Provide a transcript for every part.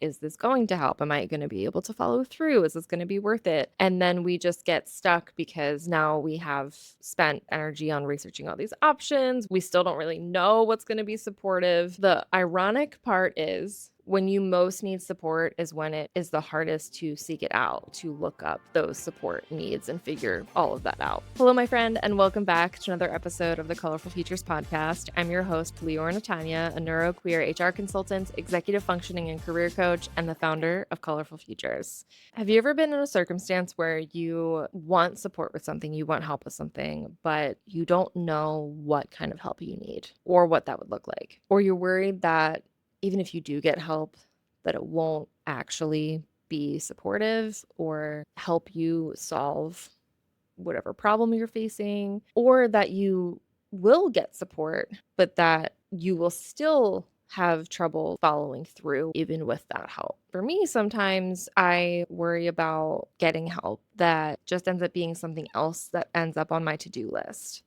is this going to help? Am I going to be able to follow through? Is this going to be worth it? And then we just get stuck because now we have spent energy on researching all these options. We still don't really know what's going to be supportive. The ironic part is when you most need support is when it is the hardest to seek it out, to look up those support needs and figure all of that out. Hello, my friend, and welcome back to another episode of the Colorful Futures podcast. I'm your host, Liora, a neuroqueer HR consultant, executive functioning and career coach, and the founder of Colorful Futures. Have you ever been in a circumstance where you want support with something, you want help with something, but you don't know what kind of help you need or what that would look like? Or you're worried that even if you do get help, that it won't actually be supportive or help you solve whatever problem you're facing, or that you will get support, but that you will still have trouble following through even with that help. For me, sometimes I worry about getting help that just ends up being something else that ends up on my to-do list.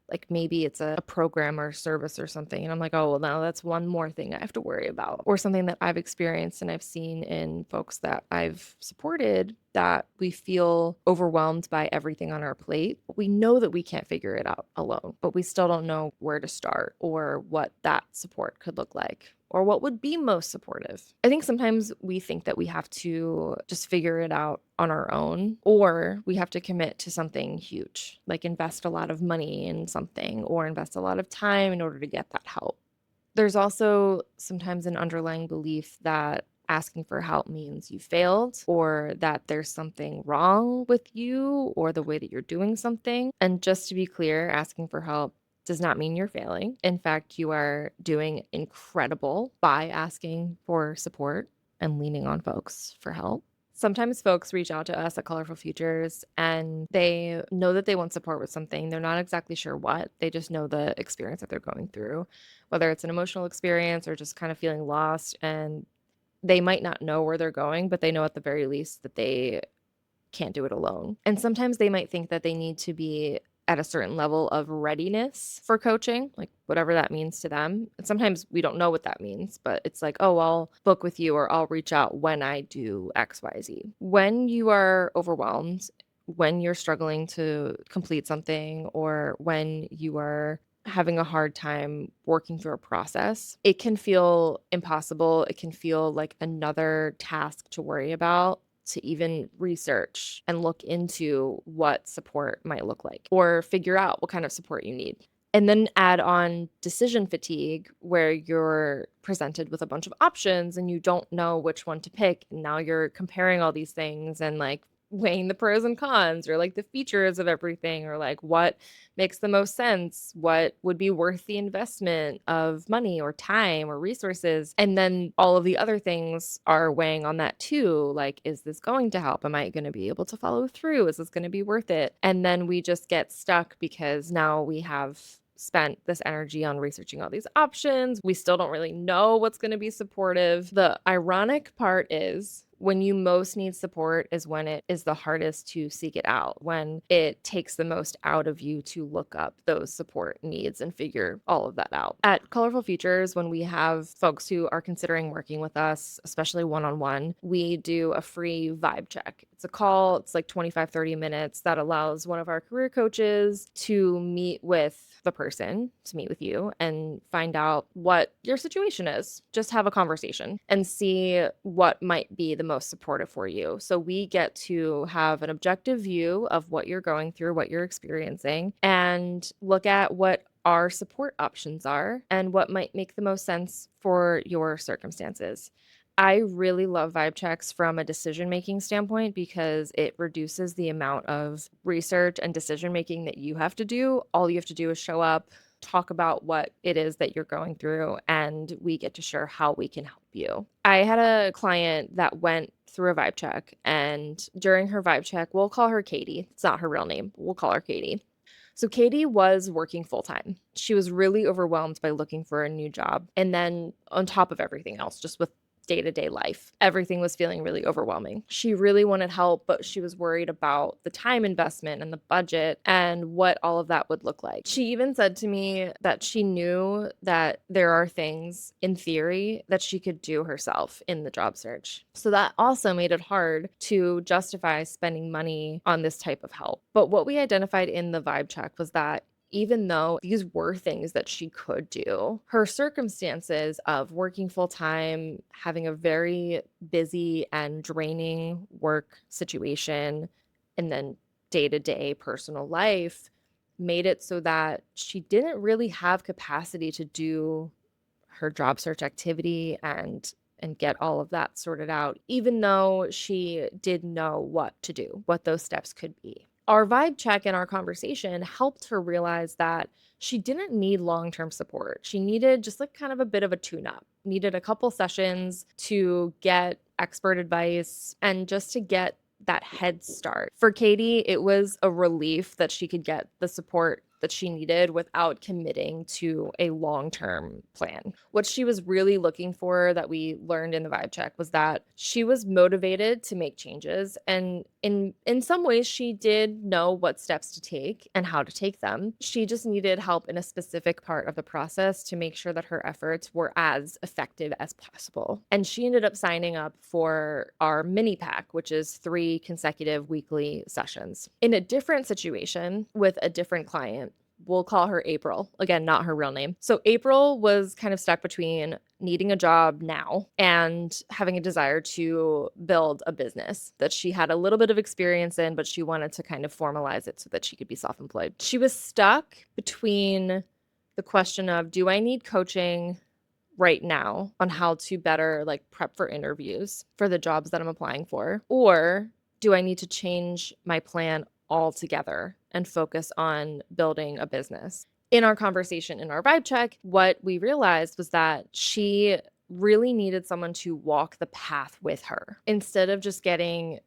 Like maybe it's a program or service or something. And I'm like, oh, well, now that's one more thing I have to worry about. Or something that I've experienced and I've seen in folks that I've supported, that we feel overwhelmed by everything on our plate. We know that we can't figure it out alone, but we still don't know where to start or what that support could look like, or what would be most supportive. I think sometimes we think that we have to just figure it out on our own, or we have to commit to something huge, like invest a lot of money in something or invest a lot of time in order to get that help. There's also sometimes an underlying belief that asking for help means you failed, or that there's something wrong with you or the way that you're doing something. And just to be clear, asking for help does not mean you're failing. In fact, you are doing incredible by asking for support and leaning on folks for help. Sometimes folks reach out to us at Colorful Futures and they know that they want support with something. They're not exactly sure what. They just know the experience that they're going through, whether it's an emotional experience or just kind of feeling lost. And they might not know where they're going, but they know at the very least that they can't do it alone. And sometimes they might think that they need to be at a certain level of readiness for coaching, like whatever that means to them. And sometimes we don't know what that means, but it's like, oh, I'll book with you or I'll reach out when I do XYZ. When you are overwhelmed, when you're struggling to complete something, or when you are having a hard time working through a process, it can feel impossible. It can feel like another task to worry about, to even research and look into what support might look like, or figure out what kind of support you need. And then add on decision fatigue, where you're presented with a bunch of options and you don't know which one to pick. And now you're comparing all these things and like weighing the pros and cons, or like the features of everything, or like what makes the most sense, what would be worth the investment of money or time or resources. And then all of the other things are weighing on that too. Like, is this going to help? Am I going to be able to follow through? Is this going to be worth it? And then we just get stuck because now we have spent this energy on researching all these options. We still don't really know what's going to be supportive. The ironic part is when you most need support is when it is the hardest to seek it out, when it takes the most out of you to look up those support needs and figure all of that out. At Colorful Futures, when we have folks who are considering working with us, especially one-on-one, we do a free vibe check. It's a call, it's like 25-30 minutes that allows one of our career coaches to meet with the person, to meet with you and find out what your situation is. Just have a conversation and see what might be the most supportive for you. So we get to have an objective view of what you're going through, what you're experiencing, and look at what our support options are and what might make the most sense for your circumstances. I really love vibe checks from a decision-making standpoint because it reduces the amount of research and decision-making that you have to do. All you have to do is show up, talk about what it is that you're going through, and we get to share how we can help you. I had a client that went through a vibe check, and during her vibe check, we'll call her Katie. It's not her real name, but we'll call her Katie. So Katie was working full-time. She was really overwhelmed by looking for a new job. And then on top of everything else, just with day-to-day life. Everything was feeling really overwhelming. She really wanted help, but she was worried about the time investment and the budget and what all of that would look like. She even said to me that she knew that there are things in theory that she could do herself in the job search. So that also made it hard to justify spending money on this type of help. But what we identified in the vibe check was that even though these were things that she could do, her circumstances of working full time, having a very busy and draining work situation, and then day to day personal life made it so that she didn't really have capacity to do her job search activity and get all of that sorted out, even though she did know what to do, what those steps could be. Our vibe check and our conversation helped her realize that she didn't need long-term support. She needed just like kind of a bit of a tune-up, needed a couple sessions to get expert advice and just to get that head start. For Katie, it was a relief that she could get the support that she needed without committing to a long-term plan. What she was really looking for that we learned in the vibe check was that she was motivated to make changes, and in some ways she did know what steps to take and how to take them. She just needed help in a specific part of the process to make sure that her efforts were as effective as possible. And she ended up signing up for our mini pack, which is 3 consecutive weekly sessions. In a different situation with a different client, we'll call her April. Again, not her real name. So April was kind of stuck between needing a job now and having a desire to build a business that she had a little bit of experience in, but she wanted to kind of formalize it so that she could be self-employed. She was stuck between the question of, do I need coaching right now on how to better like prep for interviews for the jobs that I'm applying for? Or do I need to change my plan altogether and focus on building a business? In our conversation, in our vibe check, what we realized was that she really needed someone to walk the path with her instead of just getting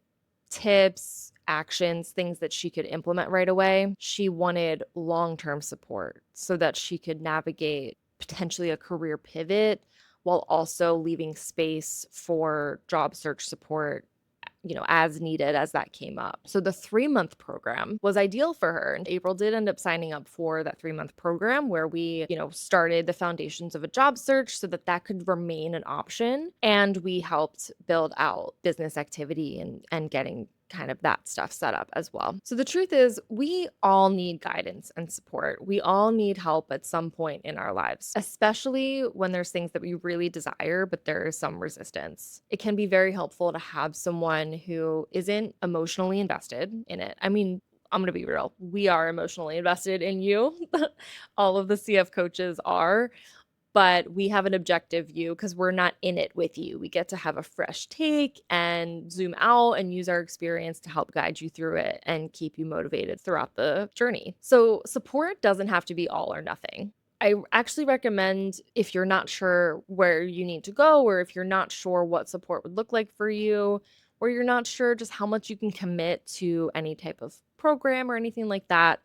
tips, actions, things that she could implement right away. She wanted long-term support so that she could navigate potentially a career pivot while also leaving space for job search support, as needed as that came up. So the 3-month program was ideal for her. And April did end up signing up for that 3-month program where we, started the foundations of a job search so that that could remain an option. And we helped build out business activity and getting kind of that stuff set up as well. So the truth is, we all need guidance and support. We all need help at some point in our lives, especially when there's things that we really desire, but there is some resistance. It can be very helpful to have someone who isn't emotionally invested in it. I mean, I'm going to be real. We are emotionally invested in you. All of the CF coaches are. But we have an objective view because we're not in it with you. We get to have a fresh take and zoom out and use our experience to help guide you through it and keep you motivated throughout the journey. So support doesn't have to be all or nothing. I actually recommend, if you're not sure where you need to go, or if you're not sure what support would look like for you, or you're not sure just how much you can commit to any type of program or anything like that,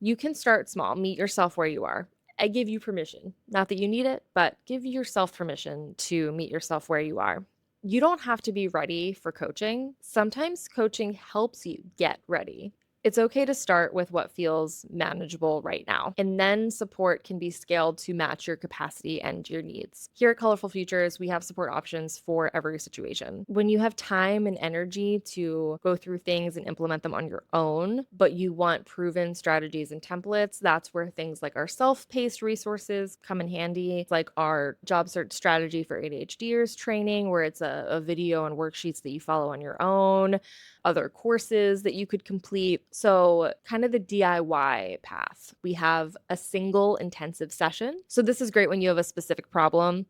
you can start small. Meet yourself where you are. I give you permission. Not that you need it, but give yourself permission to meet yourself where you are. You don't have to be ready for coaching. Sometimes coaching helps you get ready. It's okay to start with what feels manageable right now, and then support can be scaled to match your capacity and your needs. Here at Colorful Futures, we have support options for every situation. When you have time and energy to go through things and implement them on your own, but you want proven strategies and templates, that's where things like our self-paced resources come in handy. It's like our job search strategy for ADHDers training, where it's a video and worksheets that you follow on your own, other courses that you could complete. So kind of the DIY path. We have a single intensive session. So this is great when you have a specific problem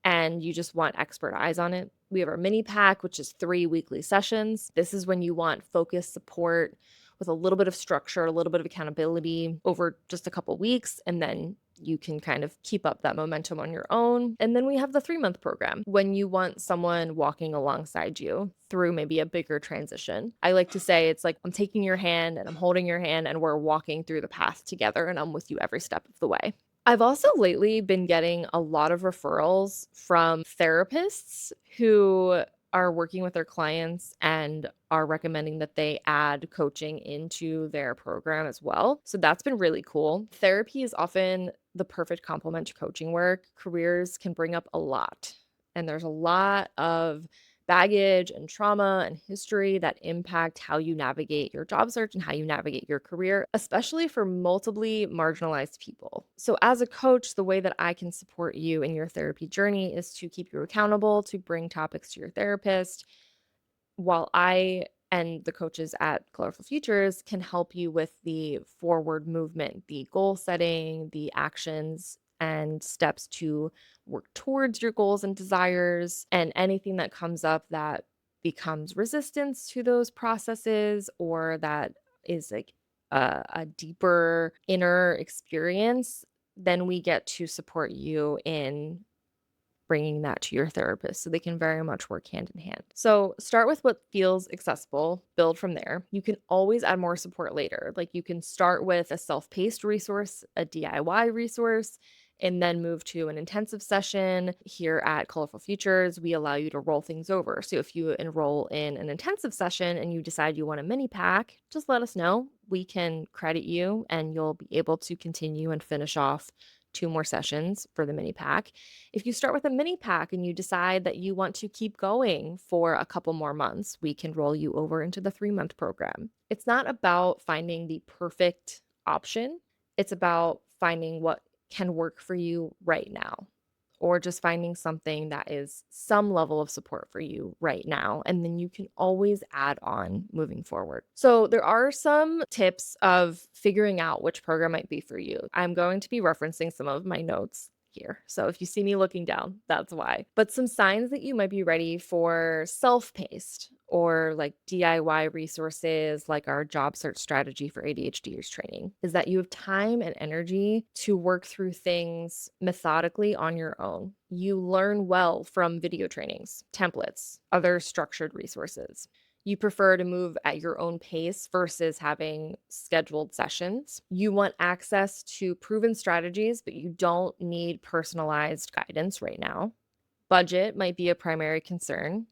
and you just want expert eyes on it. We have our mini pack, which is 3 weekly sessions. This is when you want focused support with a little bit of structure, a little bit of accountability over just a couple weeks, and then you can kind of keep up that momentum on your own. And then we have the 3-month program when you want someone walking alongside you through maybe a bigger transition. I like to say it's like I'm taking your hand and I'm holding your hand and we're walking through the path together and I'm with you every step of the way. I've also lately been getting a lot of referrals from therapists who are working with their clients and are recommending that they add coaching into their program as well. So that's been really cool. Therapy is often the perfect complement to coaching work. Careers can bring up a lot, and there's a lot of baggage and trauma and history that impact how you navigate your job search and how you navigate your career, especially for multiply marginalized people. So, as a coach, the way that I can support you in your therapy journey is to keep you accountable, to bring topics to your therapist, while I and the coaches at Colorful Futures can help you with the forward movement, the goal setting, the actions and steps to work towards your goals and desires, and anything that comes up that becomes resistance to those processes or that is like a deeper inner experience, then we get to support you in bringing that to your therapist so they can very much work hand in hand. So, start with what feels accessible, build from there. You can always add more support later. Like you can start with a self paced resource, a DIY resource, and then move to an intensive session. Here at Colorful Futures, we allow you to roll things over. So, if you enroll in an intensive session and you decide you want a mini pack, just let us know. We can credit you and you'll be able to continue and finish off 2 more sessions for the mini pack. If you start with a mini pack and you decide that you want to keep going for a couple more months, we can roll you over into the 3-month program. It's not about finding the perfect option, it's about finding what can work for you right now, or just finding something that is some level of support for you right now. And then you can always add on moving forward. So, there are some tips of figuring out which program might be for you. I'm going to be referencing some of my notes here. So, if you see me looking down, that's why. But some signs that you might be ready for self paced or like DIY resources like our job search strategy for ADHDers training is that you have time and energy to work through things methodically on your own. You learn well from video trainings, templates, other structured resources. You prefer to move at your own pace versus having scheduled sessions. You want access to proven strategies, but you don't need personalized guidance right now. Budget might be a primary concern,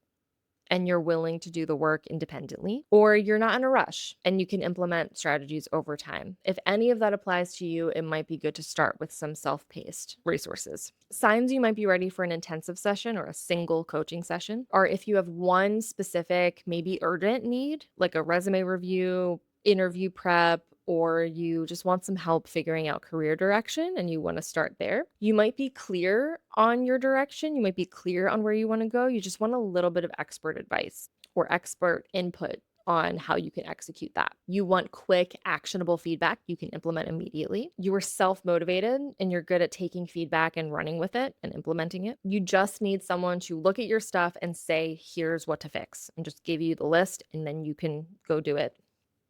and you're willing to do the work independently, or you're not in a rush and you can implement strategies over time. If any of that applies to you, it might be good to start with some self paced resources. Signs you might be ready for an intensive session or a single coaching session are if you have one specific, maybe urgent need, like a resume review, interview prep, or you just want some help figuring out career direction and you want to start there. You might be clear on your direction. You might be clear on where you want to go. You just want a little bit of expert advice or expert input on how you can execute that. You want quick, actionable feedback you can implement immediately. You are self motivated and you're good at taking feedback and running with it and implementing it. You just need someone to look at your stuff and say, here's what to fix, and just give you the list, and then you can go do it.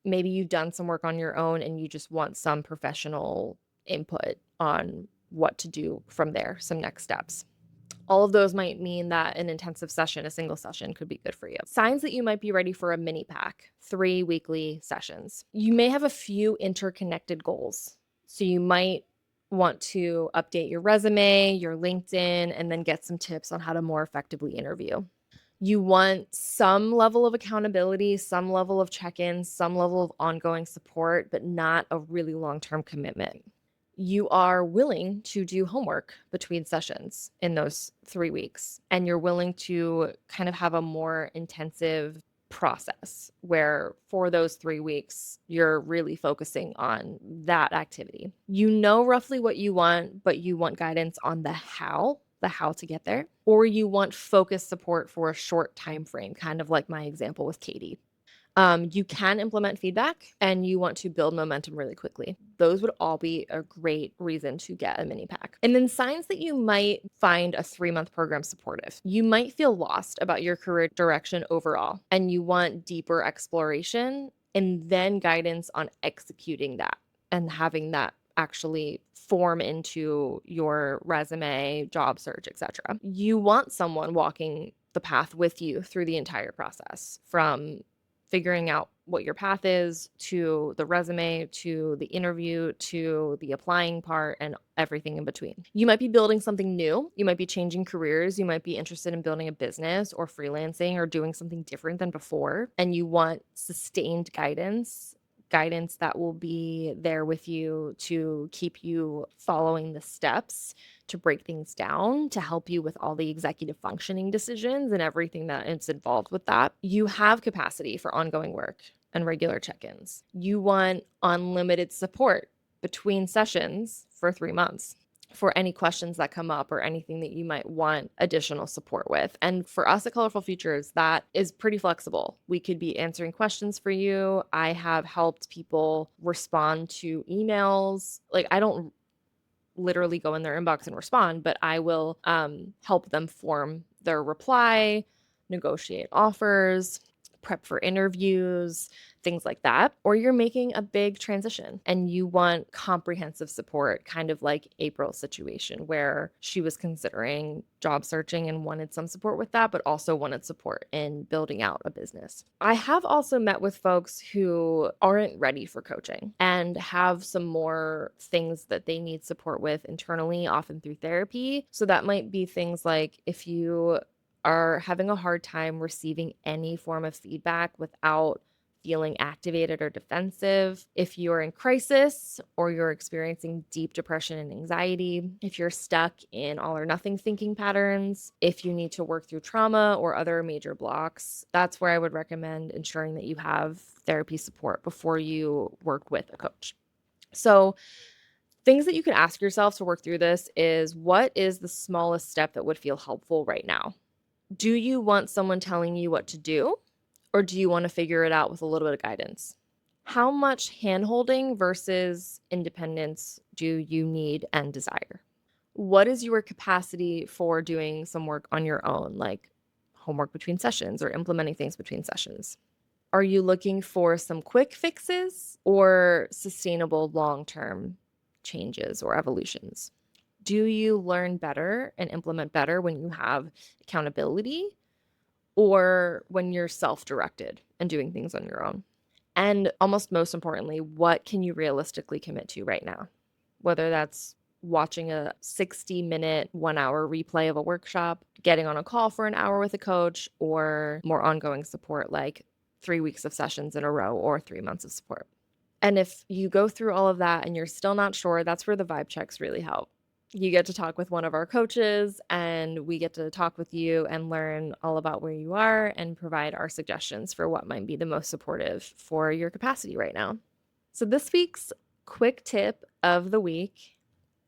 Maybe you've done some work on your own and you just want some professional input on what to do from there, some next steps. All of those might mean that an intensive session, a single session, could be good for you. Signs that you might be ready for a mini pack, 3 weekly sessions. You may have a few interconnected goals. So you might want to update your resume, your LinkedIn, and then get some tips on how to more effectively interview. You want some level of accountability, some level of check-ins, some level of ongoing support, but not a really long-term commitment. You are willing to do homework between sessions in those 3 weeks, and you're willing to kind of have a more intensive process where for those 3 weeks, you're really focusing on that activity. You know roughly what you want, but you want guidance on the how to get there, or you want focused support for a short time frame, kind of like my example with Katie. You can implement feedback and you want to build momentum really quickly. Those would all be a great reason to get a mini pack. And then signs that you might find a 3-month program supportive. You might feel lost about your career direction overall, and you want deeper exploration and then guidance on executing that and having that actually form into your resume, job search, etc. You want someone walking the path with you through the entire process, from figuring out what your path is, to the resume, to the interview, to the applying part, and everything in between. You might be building something new. You might be changing careers. You might be interested in building a business or freelancing or doing something different than before. And you want sustained guidance that will be there with you to keep you following the steps, to break things down, to help you with all the executive functioning decisions and everything that is involved with that. You have capacity for ongoing work and regular check-ins. You want unlimited support between sessions for 3 months for any questions that come up or anything that you might want additional support with. And for us at Colorful Futures, that is pretty flexible. We could be answering questions for you. I have helped people respond to emails. Like, I don't literally go in their inbox and respond, but I will help them form their reply, negotiate offers, prep for interviews, things like that. Or you're making a big transition and you want comprehensive support, kind of like April's situation where she was considering job searching and wanted some support with that, but also wanted support in building out a business. I have also met with folks who aren't ready for coaching and have some more things that they need support with internally, often through therapy. So that might be things like if you are having a hard time receiving any form of feedback without feeling activated or defensive, if you're in crisis or you're experiencing deep depression and anxiety, if you're stuck in all or nothing thinking patterns, if you need to work through trauma or other major blocks, that's where I would recommend ensuring that you have therapy support before you work with a coach. So, things that you can ask yourself to work through this is, what is the smallest step that would feel helpful right now? Do you want someone telling you what to do, or do you want to figure it out with a little bit of guidance? How much handholding versus independence do you need and desire? What is your capacity for doing some work on your own, like homework between sessions or implementing things between sessions? Are you looking for some quick fixes or sustainable long-term changes or evolutions? Do you learn better and implement better when you have accountability or when you're self-directed and doing things on your own? And almost most importantly, what can you realistically commit to right now? Whether that's watching a 60-minute, 1-hour replay of a workshop, getting on a call for an hour with a coach, or more ongoing support like 3 weeks of sessions in a row or 3 months of support. And if you go through all of that and you're still not sure, that's where the vibe checks really help. You get to talk with one of our coaches and we get to talk with you and learn all about where you are and provide our suggestions for what might be the most supportive for your capacity right now. So this week's quick tip of the week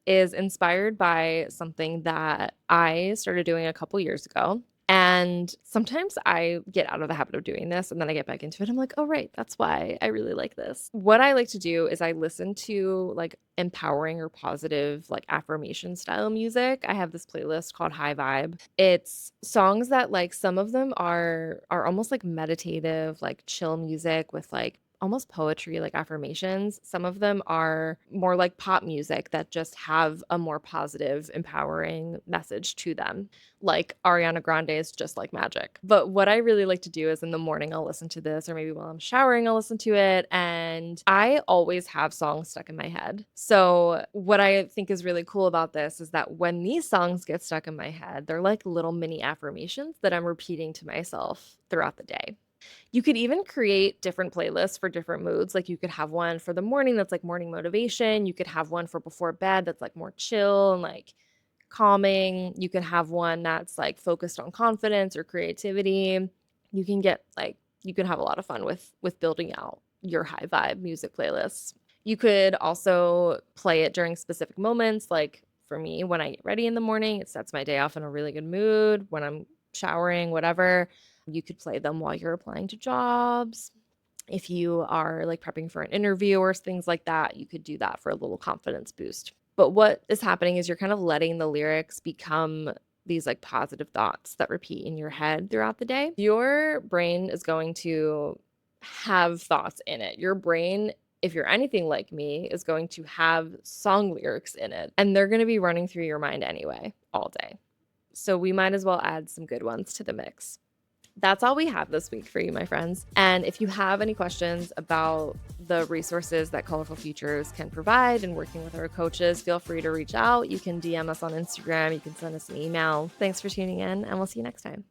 is inspired by something that I started doing a couple years ago. And sometimes I get out of the habit of doing this and then I get back into it. I'm like, oh, right, that's why I really like this. What I like to do is I listen to like empowering or positive, like affirmation style music. I have this playlist called High Vibe. It's songs that like some of them are almost like meditative, like chill music with like almost poetry, like affirmations. Some of them are more like pop music that just have a more positive, empowering message to them, like Ariana Grande's Just Like Magic. But what I really like to do is in the morning, I'll listen to this, or maybe while I'm showering, I'll listen to it. And I always have songs stuck in my head. So what I think is really cool about this is that when these songs get stuck in my head, they're like little mini affirmations that I'm repeating to myself throughout the day. You could even create different playlists for different moods. Like you could have one for the morning that's like morning motivation. You could have one for before bed that's like more chill and like calming. You could have one that's like focused on confidence or creativity. You can get like you can have a lot of fun with building out your high vibe music playlists. You could also play it during specific moments. Like for me, when I get ready in the morning, it sets my day off in a really good mood. When I'm showering, whatever. You could play them while you're applying to jobs. If you are like prepping for an interview or things like that, you could do that for a little confidence boost. But what is happening is you're kind of letting the lyrics become these like positive thoughts that repeat in your head throughout the day. Your brain is going to have thoughts in it. Your brain, if you're anything like me, is going to have song lyrics in it, and they're going to be running through your mind anyway all day. So we might as well add some good ones to the mix. That's all we have this week for you, my friends. And if you have any questions about the resources that Colorful Futures can provide and working with our coaches, feel free to reach out. You can DM us on Instagram, you can send us an email. Thanks for tuning in, and we'll see you next time.